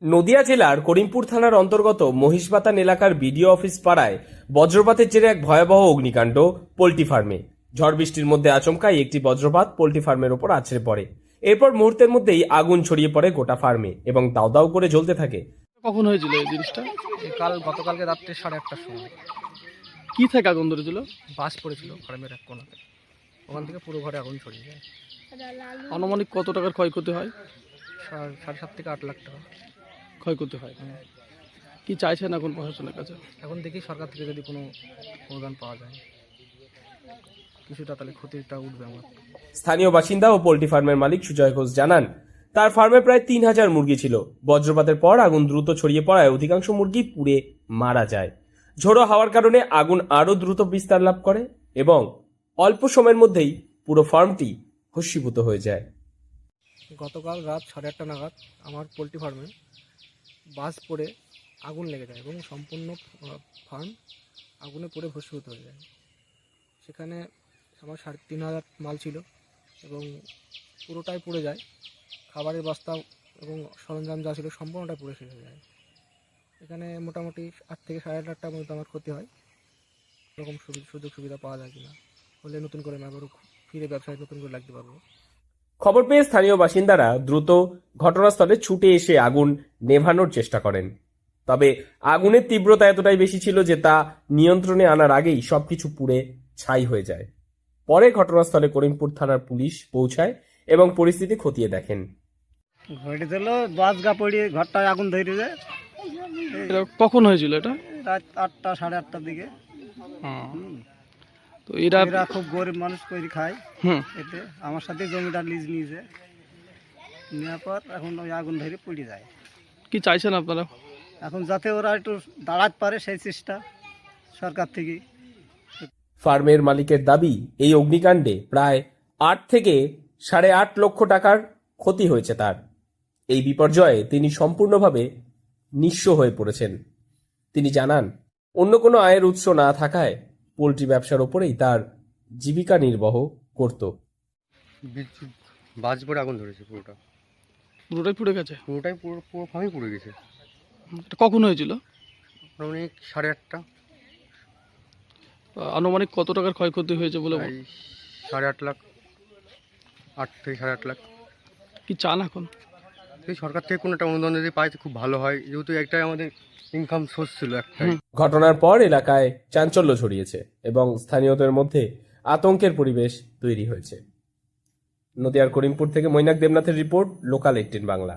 নদিয়া জেলার করিমপুর থানার অন্তর্গত মহিষবাতান এলাকার বিডিও অফিস পাড়ায় বজ্রপাতের জেরে এক ভয়াবহ অগ্নিকাণ্ড পোল্ট্রি ফার্মে। ঝড় বৃষ্টির মধ্যে আচমকাই একটি বজ্রপাত পোল্ট্রি ফার্মের ওপর আছড়ে পড়ে। এরপর মুহূর্তের মধ্যেই আগুন ছড়িয়ে পড়ে গোটা ফার্মে এবং দাউ দাউ করে জ্বলতে থাকে। কখন হয়েছিল এই জিনিসটা? গতকালকে রাত্রে 8:30টার সময় কি থেকে আগুন ধরেছিল? বাস পড়েছিল ফার্মের এক কোণাতে, ওখান থেকে পুরো ঘরে আগুন ছড়িয়ে যায়। আনুমানিক কত টাকার ক্ষয়ক্ষতি হয়? 7.5 থেকে 8 লাখ টাকা ক্ষয়ক্ষতি হয়। কি চাইছেন এখন প্রশাসনের কাছে? এখন দেখি সরকার থেকে যদি কোনো অনুদান পাওয়া যায়, কিছুটা তাহলে ক্ষতিটা উঠবে আমার। স্থানীয় বাসিন্দা ও পোল্ট্রি ফার্মের মালিক সুজয় ঘোষ জানান, তার ফার্মে প্রায় 3000 মুরগি ছিল। বজ্রপাতের পর আগুন দ্রুত ছড়িয়ে পড়ায় অধিকাংশ মুরগি পুড়ে মারা যায়। ঝোড়ো হাওয়ার কারণে আগুন আরও দ্রুত বিস্তার লাভ করে এবং অল্প সময়ের মধ্যেই পুরো ফার্মটি ভস্মীভূত হয়ে যায়। গতকাল রাত 8:30 নাগাদ আমার পোলট্রি ফার্মে বাস পড়ে আগুন লেগে যায় এবং সম্পূর্ণ ফার্ম আগুনে পড়ে ভস্মীভূত হয়ে যায়। সেখানে আমার 3500 মাল ছিল এবং পুরোটাই পুড়ে যায়। খাবারের বস্তা এবং সরঞ্জাম যা ছিল সম্পূর্ণটা পুড়ে শেষ হয়ে যায়। এখানে মোটামুটি 8 থেকে 8.5 লাখ টাকার মধ্যে আমার ক্ষতি হয়। এরকম সুযোগ সুবিধা পাওয়া যায় কিনা, হলে নতুন করে আমি আবারও ফিরে ব্যবসায় নতুন করে লাগতে পারবো। খবর পেয়ে স্থানীয় বাসিন্দারা দ্রুত ঘটনাস্থলে ছুটে এসে আগুন নেভানোর চেষ্টা করেন। তবে আগুনের তীব্রতা এতটাই বেশি ছিল যে তা নিয়ন্ত্রণে আনার আগেই সবকিছু পুড়ে ছাই হয়ে যায়। পরে ঘটনাস্থলে করিমপুর থানার পুলিশ পৌঁছায় এবং পরিস্থিতি খতিয়ে দেখেন। ঘড়ি দিল 10 গা পড়ি ঘরটায় আগুন ধরে যায়। এটা কখন হয়েছিল এটা? রাত 8টা 8:30টার দিকে। তো এরা খুব গরিব মানুষ করে খায়। এতে আমার সাথে জমিদার লিজ নিয়েছে, নেওয়ার পর এখন ওই আগুন ধরে পড়ে যায়। কি চাইছেন আপনারা? এখন যাতে ওরা একটু দাঁড়াতে পারে সেই চেষ্টা সরকার থেকে। ফার্মের মালিকের দাবি, এই অগ্নিকাণ্ডে প্রায় 8 থেকে 8.5 লক্ষ টাকার ক্ষতি হয়েছে তার। এই বিপর্যয়ে তিনি সম্পূর্ণভাবে নিঃস্ব হয়ে পড়েছেন। তিনি জানান, অন্য কোনো আয়ের উৎস না থাকায় পোল্ট্রি ব্যবসার ওপরেই তার জীবিকা নির্বাহ করত। বাজ পড়ে আগুন ধরেছে, পুরোটাই পুড়ে গেছে? পুরো ফার্মই পুড়ে গেছে। এটা কখন হয়েছিল? অনেক 8:30টা। আনুমানিক কত টাকার ক্ষয়ক্ষতি হয়েছে বলে? 8.5 লাখ, 8 থেকে 8.5 লাখ। কি চান এখন? এই সরকার থেকে কোনো একটা অনুদান যদি পাই তো খুব ভালো হয়, যেহেতু একটাই আমাদের ইনকাম সোর্স ছিল একটাই। ঘটনার পর এলাকায় চাঞ্চল্য ছড়িয়েছে এবং স্থানীয়দের মধ্যে আতঙ্কের পরিবেশ তৈরি হয়েছে। নদিয়ার করিমপুর থেকে মৈনাক দেবনাথের রিপোর্ট, লোকাল 18 বাংলা।